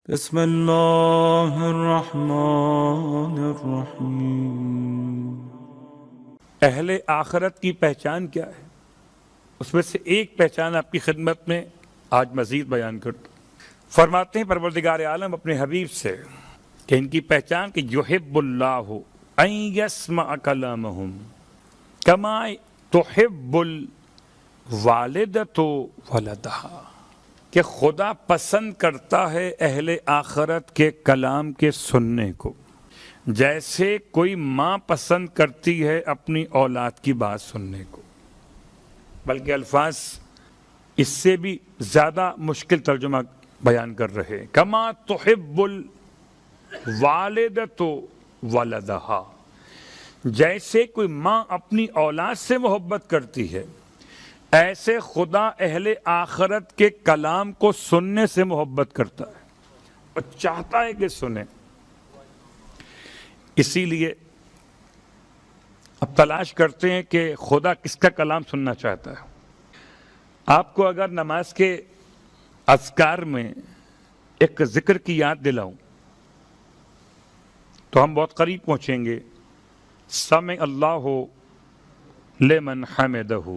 بسم اللہ الرحمن الرحیم۔ اہل آخرت کی پہچان کیا ہے؟ اس میں سے ایک پہچان آپ کی خدمت میں آج مزید بیان کرتا ہوں۔ فرماتے ہیں پروردگار عالم اپنے حبیب سے کہ ان کی پہچان کہ یحب اللہ ان یسمع کلامہم کما تحب الوالدۃ ولدہا، کہ خدا پسند کرتا ہے اہل آخرت کے کلام کے سننے کو جیسے کوئی ماں پسند کرتی ہے اپنی اولاد کی بات سننے کو۔ بلکہ الفاظ اس سے بھی زیادہ مشکل ترجمہ بیان کر رہے ہیں، کما تحب الوالدۃ ولدہا، جیسے کوئی ماں اپنی اولاد سے محبت کرتی ہے ایسے خدا اہل آخرت کے کلام کو سننے سے محبت کرتا ہے اور چاہتا ہے کہ سنیں۔ اسی لیے اب تلاش کرتے ہیں کہ خدا کس کا کلام سننا چاہتا ہے۔ آپ کو اگر نماز کے اذکار میں ایک ذکر کی یاد دلاؤں تو ہم بہت قریب پہنچیں گے۔ سمع اللہ لمن حمدہ۔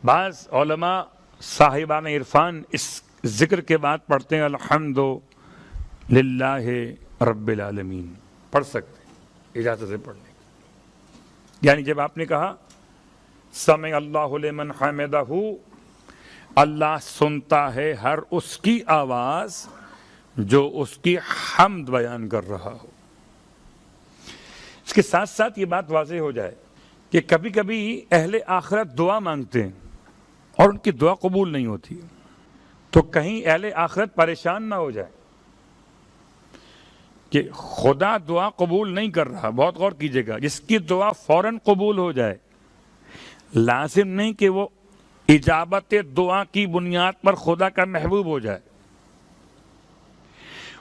بعض علماء صاحبان عرفان اس ذکر کے بعد پڑھتے ہیں الحمد للہ رب العالمین، پڑھ سکتے ہیں اجازت ہے پڑھنے کی۔ یعنی جب آپ نے کہا سمع اللہ لمن حمدہ، اللہ سنتا ہے ہر اس کی آواز جو اس کی حمد بیان کر رہا ہو۔ اس کے ساتھ ساتھ یہ بات واضح ہو جائے کہ کبھی کبھی اہل آخرت دعا مانگتے ہیں اور ان کی دعا قبول نہیں ہوتی، تو کہیں اہل آخرت پریشان نہ ہو جائے کہ خدا دعا قبول نہیں کر رہا۔ بہت غور کیجئے گا، جس کی دعا فوراً قبول ہو جائے لازم نہیں کہ وہ اجابت دعا کی بنیاد پر خدا کا محبوب ہو جائے،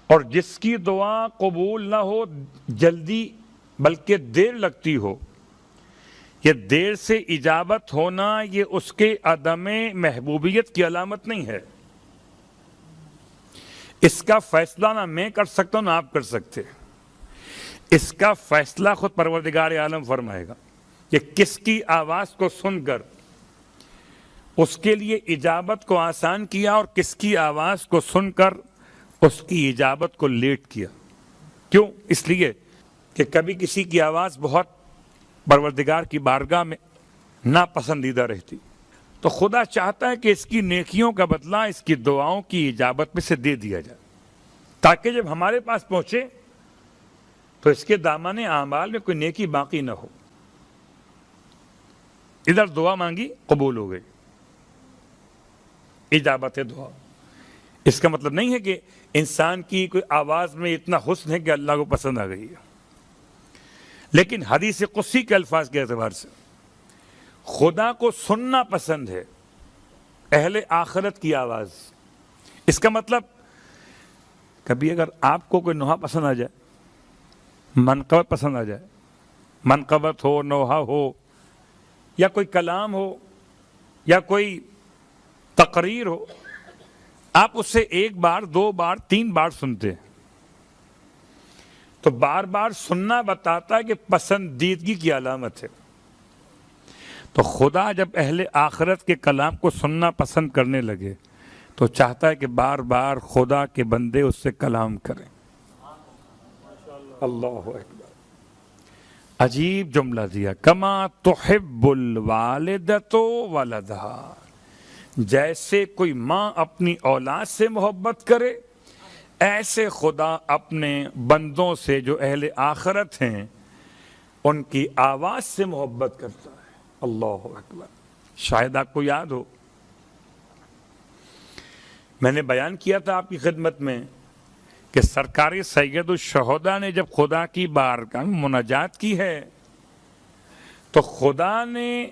اور جس کی دعا قبول نہ ہو جلدی بلکہ دیر لگتی ہو، یہ دیر سے اجابت ہونا یہ اس کے عدم محبوبیت کی علامت نہیں ہے۔ اس کا فیصلہ نہ میں کر سکتا ہوں نہ آپ کر سکتے، اس کا فیصلہ خود پروردگار عالم فرمائے گا کہ کس کی آواز کو سن کر اس کے لیے اجابت کو آسان کیا اور کس کی آواز کو سن کر اس کی اجابت کو لیٹ کیا۔ کیوں؟ اس لیے کہ کبھی کسی کی آواز بہت پروردگار کی بارگاہ میں ناپسندیدہ رہتی، تو خدا چاہتا ہے کہ اس کی نیکیوں کا بدلہ اس کی دعاؤں کی اجابت میں سے دے دیا جائے، تاکہ جب ہمارے پاس پہنچے تو اس کے دامن اعمال میں کوئی نیکی باقی نہ ہو۔ ادھر دعا مانگی قبول ہو گئی، اجابت دعا۔ اس کا مطلب نہیں ہے کہ انسان کی کوئی آواز میں اتنا حسن ہے کہ اللہ کو پسند آ گئی ہے، لیکن حدیث قدسی کے الفاظ کے اعتبار سے خدا کو سننا پسند ہے اہل آخرت کی آواز۔ اس کا مطلب کبھی اگر آپ کو کوئی نوحہ پسند آ جائے، منقبت پسند آ جائے، منقبت ہو، نوحہ ہو، یا کوئی کلام ہو یا کوئی تقریر ہو، آپ اس سے ایک بار، دو بار، تین بار سنتے ہیں تو بار بار سننا بتاتا ہے کہ پسندیدگی کی علامت ہے۔ تو خدا جب اہل آخرت کے کلام کو سننا پسند کرنے لگے تو چاہتا ہے کہ بار بار خدا کے بندے اس سے کلام کریں۔ اللہ اکبر، عجیب جملہ دیا، کما تحب الوالدۃ ولدہا، جیسے کوئی ماں اپنی اولاد سے محبت کرے ایسے خدا اپنے بندوں سے جو اہل آخرت ہیں ان کی آواز سے محبت کرتا ہے۔ اللہ اکبر۔ شاید آپ کو یاد ہو میں نے بیان کیا تھا آپ کی خدمت میں کہ سرکار سید الشہداء نے جب خدا کی بارگاہ میں مناجات کی ہے تو خدا نے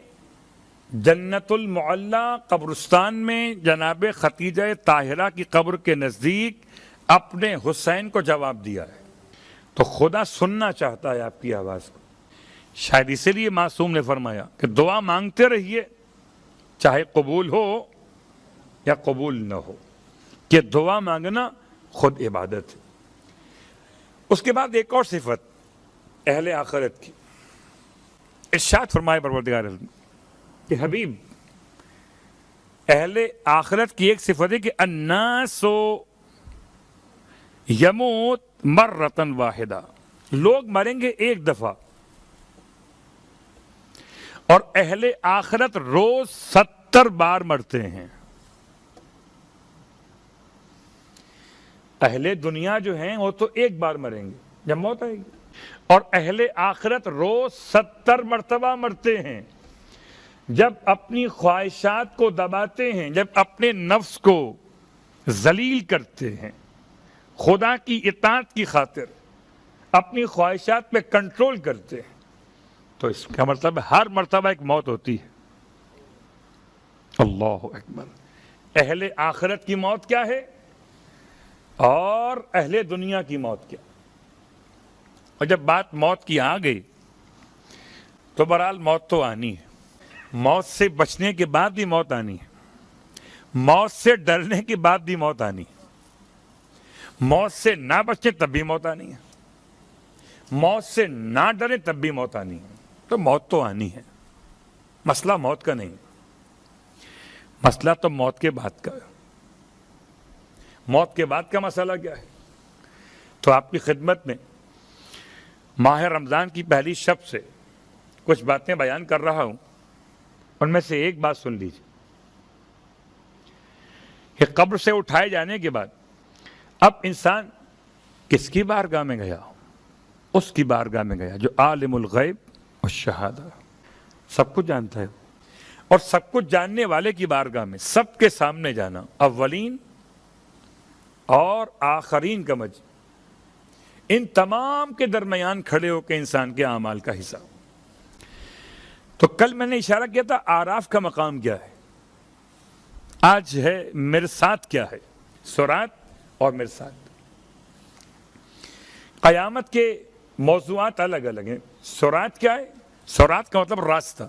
جنت المعلی قبرستان میں جناب خدیجہ طاہرہ کی قبر کے نزدیک اپنے حسین کو جواب دیا ہے۔ تو خدا سننا چاہتا ہے آپ کی آواز کو۔ شاید اسی لیے معصوم نے فرمایا کہ دعا مانگتے رہیے چاہے قبول ہو یا قبول نہ ہو، کہ دعا مانگنا خود عبادت ہے۔ اس کے بعد ایک اور صفت اہل آخرت کی، ارشاد فرمائے پروردگار عالم کہ حبیب اہل آخرت کی ایک صفت ہے کہ الناس یموت مرتن واحدہ، لوگ مریں گے ایک دفعہ، اور اہل آخرت روز 70 بار مرتے ہیں۔ اہل دنیا جو ہیں وہ تو ایک بار مریں گے جب موت آئے گی، اور اہل آخرت روز 70 مرتبہ مرتے ہیں، جب اپنی خواہشات کو دباتے ہیں، جب اپنے نفس کو ذلیل کرتے ہیں، خدا کی اطاعت کی خاطر اپنی خواہشات پہ کنٹرول کرتے ہیں، تو اس کا مطلب ہر مرتبہ ایک موت ہوتی ہے۔ اللہ اکبر۔ اہل آخرت کی موت کیا ہے اور اہل دنیا کی موت کیا؟ اور جب بات موت کی آ گئی تو بہرحال موت تو آنی ہے، موت سے بچنے کے بعد بھی موت آنی ہے، موت سے ڈرنے کے بعد بھی موت آنی ہے، موت سے نہ بچیں تب بھی موت آنی ہے، موت سے نہ ڈریں تب بھی موت آنی ہے۔ تو موت تو آنی ہے، مسئلہ موت کا نہیں، مسئلہ تو موت کے بعد کا ہے۔ موت کے بعد کا مسئلہ کیا ہے؟ تو آپ کی خدمت میں ماہ رمضان کی پہلی شب سے کچھ باتیں بیان کر رہا ہوں، ان میں سے ایک بات سن لیجیے کہ قبر سے اٹھائے جانے کے بعد اب انسان کس کی بارگاہ میں گیا؟ اس کی بارگاہ میں گیا جو عالم الغیب والشہادہ، سب کچھ جانتا ہے، اور سب کچھ جاننے والے کی بارگاہ میں سب کے سامنے جانا، اولین اور آخرین کا مجھ، ان تمام کے درمیان کھڑے ہو کے انسان کے اعمال کا حساب۔ تو کل میں نے اشارہ کیا تھا اعراف کا مقام کیا ہے، آج ہے مرصاد کیا ہے، صراط اور مرصاد۔ قیامت کے موضوعات الگ الگ ہیں۔ صراط کیا ہے؟ صراط کا مطلب راستہ،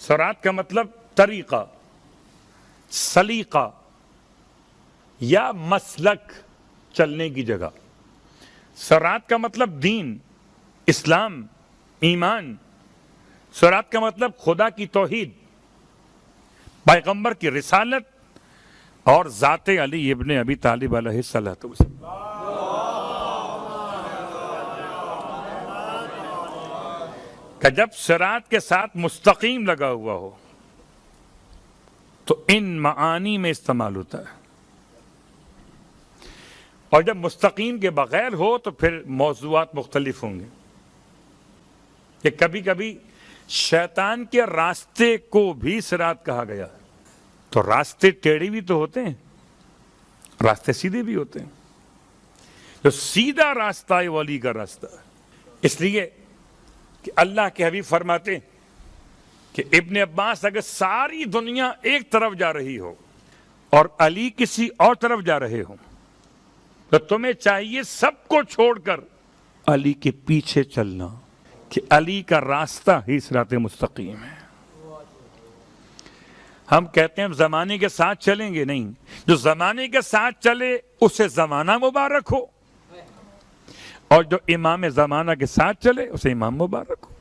صراط کا مطلب طریقہ، سلیقہ یا مسلک، چلنے کی جگہ۔ صراط کا مطلب دین، اسلام، ایمان۔ صراط کا مطلب خدا کی توحید، پیغمبر کی رسالت اور ذات علی ابن ابی طالب علیہ السلام۔ کہ جب صراط کے ساتھ مستقیم لگا ہوا ہو تو ان معانی میں استعمال ہوتا ہے، اور جب مستقیم کے بغیر ہو تو پھر موضوعات مختلف ہوں گے۔ کہ کبھی کبھی شیطان کے راستے کو بھی صراط کہا گیا، تو راستے ٹیڑھی بھی تو ہوتے ہیں، راستے سیدھے بھی ہوتے ہیں، جو سیدھا راستہ ہے وہ علی کا راستہ ہے۔ اس لیے کہ اللہ کے حبیب فرماتے ہیں کہ ابن عباس اگر ساری دنیا ایک طرف جا رہی ہو اور علی کسی اور طرف جا رہے ہوں تو تمہیں چاہیے سب کو چھوڑ کر علی کے پیچھے چلنا، کہ علی کا راستہ ہی صراط مستقیم ہے۔ ہم کہتے ہیں زمانے کے ساتھ چلیں گے، نہیں، جو زمانے کے ساتھ چلے اسے زمانہ مبارک ہو، اور جو امام زمانہ کے ساتھ چلے اسے امام مبارک ہو۔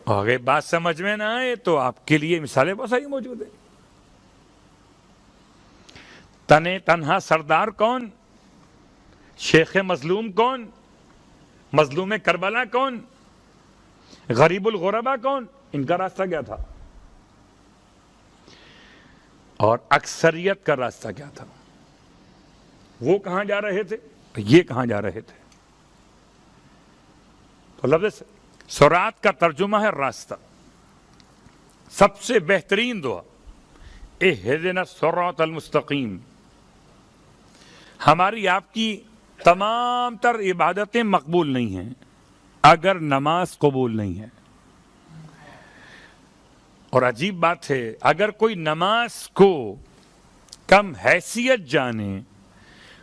اور اگر بات سمجھ میں نہ آئے تو آپ کے لیے مثالیں بہت ساری موجود ہیں۔ تنے تنہا سردار کون؟ شیخ مظلوم کون؟ مظلوم کربلا کون؟ غریب الغربا کون؟ ان کا راستہ کیا تھا؟ اور اکثریت کا راستہ کیا تھا؟ وہ کہاں جا رہے تھے، یہ کہاں جا رہے تھے؟ تو لفظ صراط کا ترجمہ ہے راستہ۔ سب سے بہترین دعا اہدنا الصراط المستقیم۔ ہماری آپ کی تمام تر عبادتیں مقبول نہیں ہیں اگر نماز قبول نہیں ہے۔ اور عجیب بات ہے، اگر کوئی نماز کو کم حیثیت جانے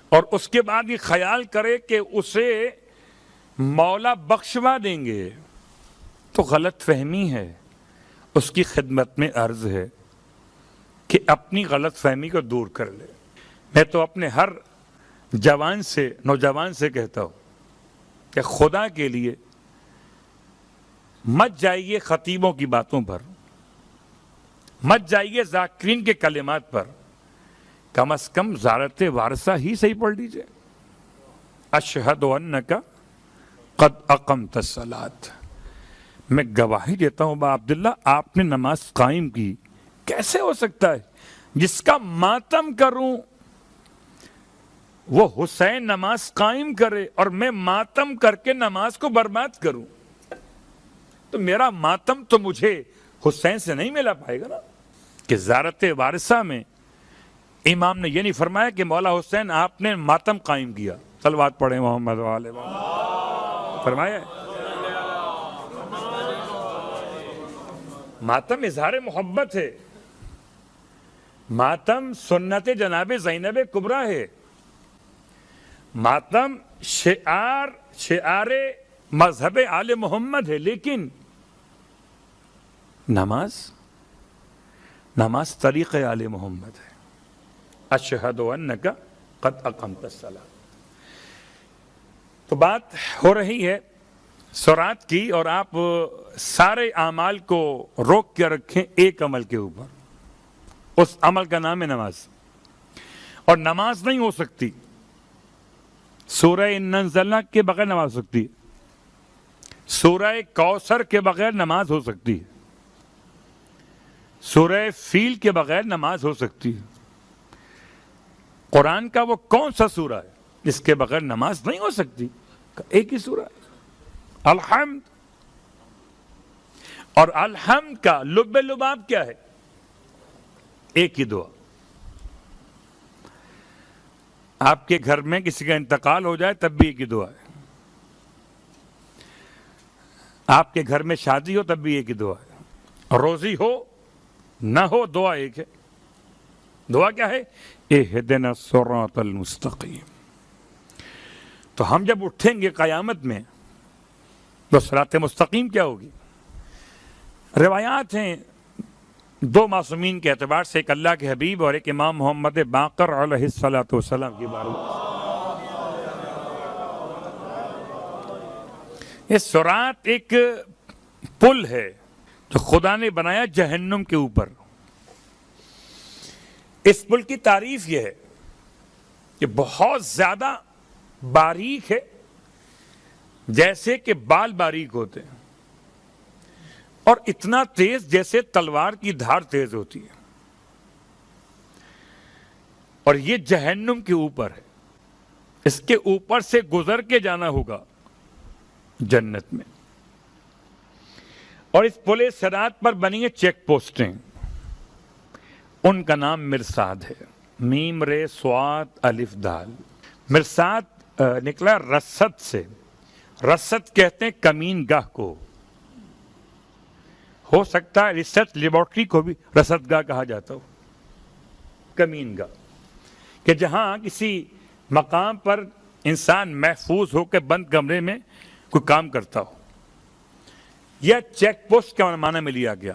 اور اس کے بعد یہ خیال کرے کہ اسے مولا بخشوا دیں گے تو غلط فہمی ہے، اس کی خدمت میں عرض ہے کہ اپنی غلط فہمی کو دور کر لے۔ میں تو اپنے ہر نوجوان سے کہتا ہوں کہ خدا کے لیے مت جائیے خطیبوں کی باتوں پر، مت جائیے ذاکرین کے کلمات پر، کم از کم زیارت وارثہ ہی صحیح پڑھ لیجئے۔ اشہد انک قد اقمت الصلاۃ، میں گواہی دیتا ہوں با عبداللہ آپ نے نماز قائم کی۔ کیسے ہو سکتا ہے جس کا ماتم کروں وہ حسین نماز قائم کرے اور میں ماتم کر کے نماز کو برباد کروں؟ تو میرا ماتم تو مجھے حسین سے نہیں ملا پائے گا نا۔ کہ زیارت وارثہ میں امام نے یہ نہیں فرمایا کہ مولا حسین آپ نے ماتم قائم کیا، صلوات پڑھیں محمد وآلہ محمد، فرمایا ہے ماتم اظہار محبت ہے، ماتم سنت جناب زینب کبریٰ ہے، ماتم شعار مذہب آل محمد ہے، لیکن نماز طریق آل محمد ہے۔ اشہد انک قد اقمت الصلاۃ۔ تو بات ہو رہی ہے سرات کی، اور آپ سارے اعمال کو روک کے رکھیں ایک عمل کے اوپر، اس عمل کا نام ہے نماز۔ اور نماز نہیں ہو سکتی سورہ انا انزلنا کے بغیر، نماز ہو سکتی ہے سورہ کوثر کے بغیر، نماز ہو سکتی ہے سورہ فیل کے بغیر، نماز ہو سکتی ہے۔ قرآن کا وہ کون سا سورہ ہے جس کے بغیر نماز نہیں ہو سکتی؟ ایک ہی سورہ ہے، الحمد۔ اور الحمد کا لب لباب کیا ہے؟ ایک ہی دعا۔ آپ کے گھر میں کسی کا انتقال ہو جائے تب بھی ایک ہی دعا ہے، آپ کے گھر میں شادی ہو تب بھی ایک ہی دعا ہے، روزی ہو نہ ہو دعا ایک ہے۔ دعا کیا ہے؟ اہدنا الصراط المستقیم۔ تو ہم جب اٹھیں گے قیامت میں تو صراط مستقیم کیا ہوگی؟ روایات ہیں دو معصومین کے اعتبار سے، ایک اللہ کے حبیب اور ایک امام محمد باقر علیہ الصلوۃ والسلام کی بارگاہ۔ یہ صراط ایک پل ہے جو خدا نے بنایا جہنم کے اوپر۔ اس پل کی تعریف یہ ہے کہ بہت زیادہ باریک ہے، جیسے کہ بال باریک ہوتے ہیں، اور اتنا تیز جیسے تلوار کی دھار تیز ہوتی ہے، اور یہ جہنم کے اوپر ہے۔ اس کے اوپر سے گزر کے جانا ہوگا جنت میں۔ اور اس پل صراط پر بنی ہیں چیک پوسٹیں، ان کا نام مرصاد ہے، میم رے صاد الف دال۔ مرصاد نکلا رصد سے، رصد کہتے ہیں کمین گاہ کو، ہو سکتا ہے ریسرچ لیبارٹری کو بھی رصد گاہ کہا جاتا ہو، کمین گاہ، کہ جہاں کسی مقام پر انسان محفوظ ہو کے بند کمرے میں کوئی کام کرتا ہو۔ یا چیک پوسٹ کے معنی میں لیا گیا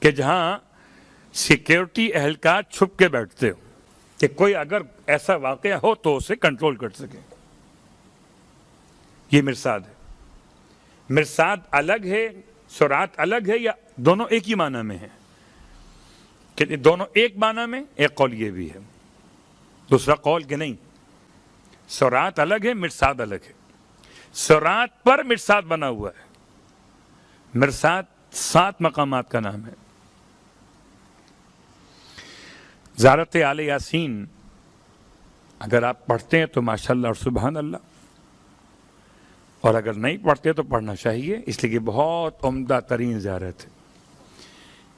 کہ جہاں سیکیورٹی اہلکار چھپ کے بیٹھتے ہو کہ کوئی اگر ایسا واقعہ ہو تو اسے کنٹرول کر سکے۔ یہ مرصاد ہے۔ مرصاد الگ ہے، صراط الگ ہے، یا دونوں ایک ہی معنی میں ہیں؟ کہ دونوں ایک معنی میں، ایک قول یہ بھی ہے، دوسرا قول کہ نہیں، صراط الگ ہے، مرصاد الگ ہے۔ صراط پر مرصاد بنا ہوا ہے۔ مرصاد 7 مقامات کا نام ہے۔ زیارت آل یاسین اگر آپ پڑھتے ہیں تو ماشاءاللہ اور سبحان اللہ، اور اگر نہیں پڑھتے تو پڑھنا چاہیے، اس لیے کہ بہت عمدہ ترین زیارت ہے۔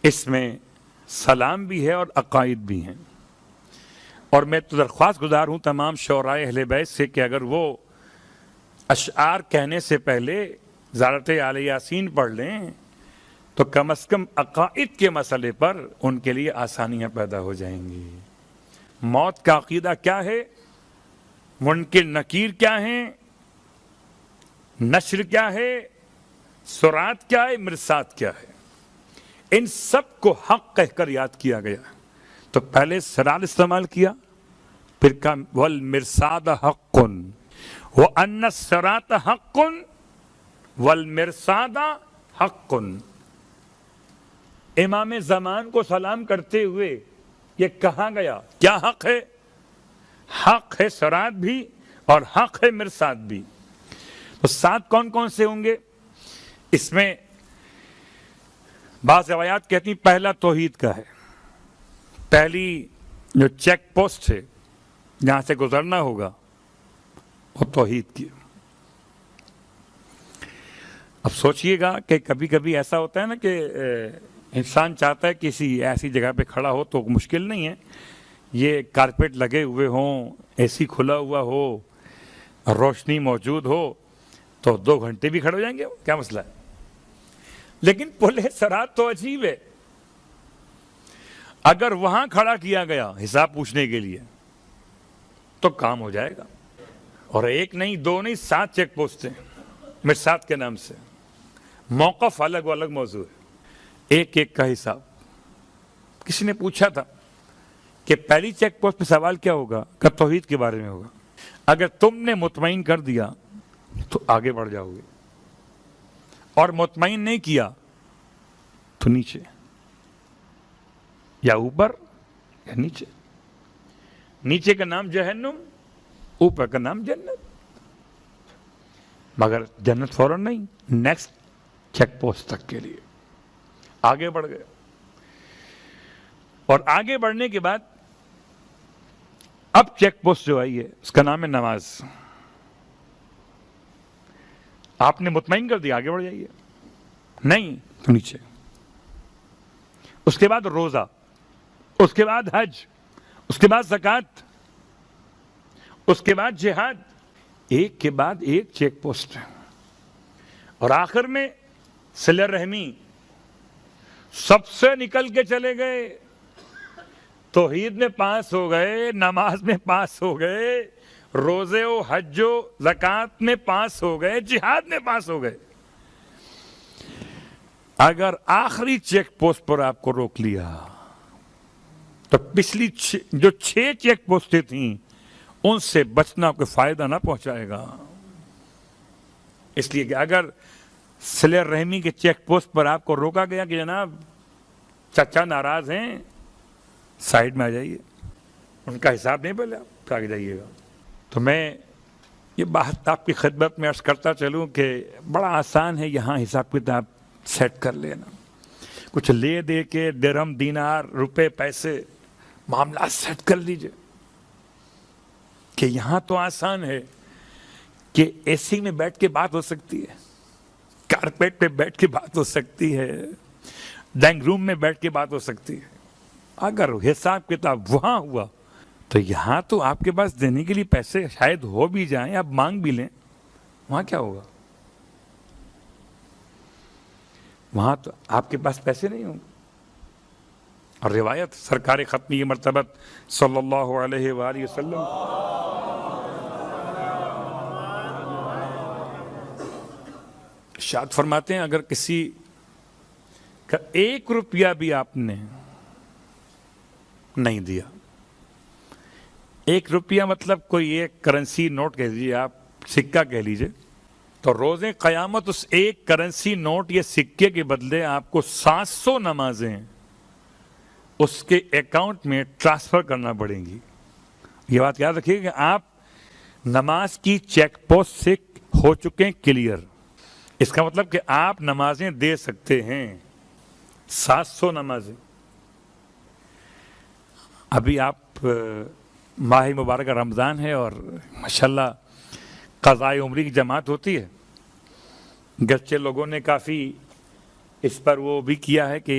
اس میں سلام بھی ہے اور عقائد بھی ہیں۔ اور میں تو درخواست گزار ہوں تمام شعراء اہل بیت سے کہ اگر وہ اشعار کہنے سے پہلے زیارت آل یاسین پڑھ لیں تو کم از کم عقائد کے مسئلے پر ان کے لیے آسانیاں پیدا ہو جائیں گی۔ موت کا عقیدہ کیا ہے، منکر نکیر کیا ہیں، نشر کیا ہے، صراط کیا ہے، مرصاد کیا ہے، ان سب کو حق کہہ کر یاد کیا گیا. تو پہلے سرات استعمال کیا, پھر کہا والمرصاد حق وان الصراط حق والمرصاد حق. امام زمان کو سلام کرتے ہوئے یہ کہا گیا کیا حق ہے؟ حق ہے صراط بھی اور حق ہے مرصاد بھی. تو سات کون کون سے ہوں گے؟ اس میں بعض روایات کہتی ہیں پہلا توحید کا ہے. پہلی جو چیک پوسٹ ہے جہاں سے گزرنا ہوگا وہ توحید کی. اب سوچئے گا کہ کبھی کبھی ایسا ہوتا ہے نا کہ انسان چاہتا ہے کسی ایسی جگہ پہ کھڑا ہو تو مشکل نہیں ہے, یہ کارپیٹ لگے ہوئے ہوں, اے سی کھلا ہوا ہو, روشنی موجود ہو تو 2 گھنٹے بھی کھڑے ہو جائیں گے, کیا مسئلہ ہے. لیکن پل صراط تو عجیب ہے. اگر وہاں کھڑا کیا گیا حساب پوچھنے کے لیے تو کام ہو جائے گا. اور 1 نہیں 2 نہیں 7 چیک پوسٹ ہیں مرصاد کے نام سے. موقف الگ الگ موضوع ہے, ایک ایک کا حساب. کسی نے پوچھا تھا کہ پہلی چیک پوسٹ پہ سوال کیا ہوگا؟ کہ توحید کے بارے میں ہوگا. اگر تم نے مطمئن کر دیا تو آگے بڑھ جاؤ گے, اور مطمئن نہیں کیا تو نیچے, یا اوپر یا نیچے. نیچے کا نام جہنم, اوپر کا نام جنت. مگر جنت فوراً نہیں, نیکسٹ چیک پوسٹ تک کے لیے آگے بڑھ گئے. اور آگے بڑھنے کے بعد اب چیک پوسٹ جو آئی ہے اس کا نام ہے نماز. آپ نے مطمئن کر دیا آگے بڑھ جائیے, نہیں تو نیچے. اس کے بعد روزہ, اس کے بعد حج, اس کے بعد زکوٰۃ, اس کے بعد جہاد. ایک کے بعد ایک چیک پوسٹ ہے. اور آخر میں صلہ رحمی. سب سے نکل کے چلے گئے, توحید میں پاس ہو گئے, نماز میں پاس ہو گئے, روزے و حج و زکوٰۃ میں پاس ہو گئے, جہاد میں پاس ہو گئے. اگر آخری چیک پوسٹ پر آپ کو روک لیا تو پچھلی جو 6 چیک پوسٹیں تھیں ان سے بچنا کوئی فائدہ نہ پہنچائے گا. اس لیے کہ اگر صلہ رحمی کے چیک پوسٹ پر آپ کو روکا گیا کہ جناب چچا ناراض ہیں, سائڈ میں آ جائیے, ان کا حساب نہیں پہلے آپ آگے جائیے گا. تو میں یہ بات آپ کی خدمت میں عرض کرتا چلوں کہ بڑا آسان ہے یہاں حساب کتاب سیٹ کر لینا. کچھ لے دے کے درہم دینار روپے پیسے معاملات سیٹ کر لیجئے. کہ یہاں تو آسان ہے کہ اے سی میں بیٹھ کے بات ہو سکتی ہے, کارپیٹ پہ بیٹھ کے بات ہو سکتی ہے, ڈائننگ روم میں بیٹھ کے بات ہو سکتی ہے. اگر حساب کتاب وہاں ہوا تو یہاں تو آپ کے پاس دینے کے لیے پیسے شاید ہو بھی جائیں, آپ مانگ بھی لیں, وہاں کیا ہوگا؟ وہاں تو آپ کے پاس پیسے نہیں ہوں گے. اور روایت سرکار ختمی مرتبت صلی اللہ علیہ وآلہ وسلم ارشاد فرماتے ہیں اگر کسی کا 1 روپیہ بھی آپ نے نہیں دیا, 1 روپیہ مطلب کوئی ایک کرنسی نوٹ کہہ دیجیے آپ, سکہ کہہ لیجیے, تو روز قیامت اس ایک کرنسی نوٹ یا سکے کے بدلے آپ کو 700 نمازیں اس کے اکاؤنٹ میں ٹرانسفر کرنا پڑیں گی. یہ بات یاد رکھیے کہ آپ نماز کی چیک پوسٹ سے ہو چکے ہیں کلیئر. اس کا مطلب کہ آپ نمازیں دے سکتے ہیں, 700 نمازیں. ابھی آپ ماہ مبارکہ رمضان ہے اور ماشاءاللہ قضاء عمری کی جماعت ہوتی ہے. گرچہ لوگوں نے کافی اس پر وہ بھی کیا ہے کہ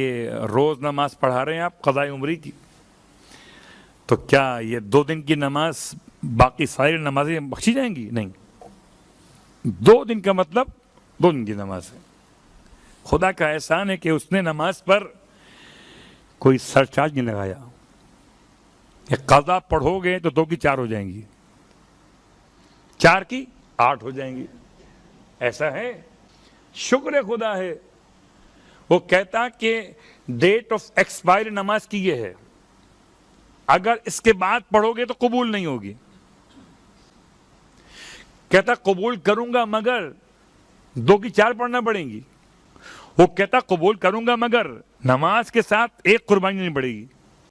روز نماز پڑھا رہے ہیں آپ قضاء عمری کی, تو کیا یہ 2 دن کی نماز باقی ساری نمازیں بخشی جائیں گی؟ نہیں, 2 دن کا مطلب 2 دن کی نماز ہے. خدا کا احسان ہے کہ اس نے نماز پر کوئی سرچارج نہیں لگایا کہ قضا پڑھو گے تو 2 کی 4 ہو جائیں گی, 4 کی 8 ہو جائیں گی. ایسا ہے, شکر خدا ہے وہ کہتا کہ ڈیٹ آف ایکسپائر نماز کی یہ ہے، اگر اس کے بعد پڑھو گے تو قبول نہیں ہوگی. کہتا قبول کروں گا مگر 2 کی 4 پڑھنا پڑیں گی. وہ کہتا قبول کروں گا مگر نماز کے ساتھ 1 قربانی نہیں پڑے گی.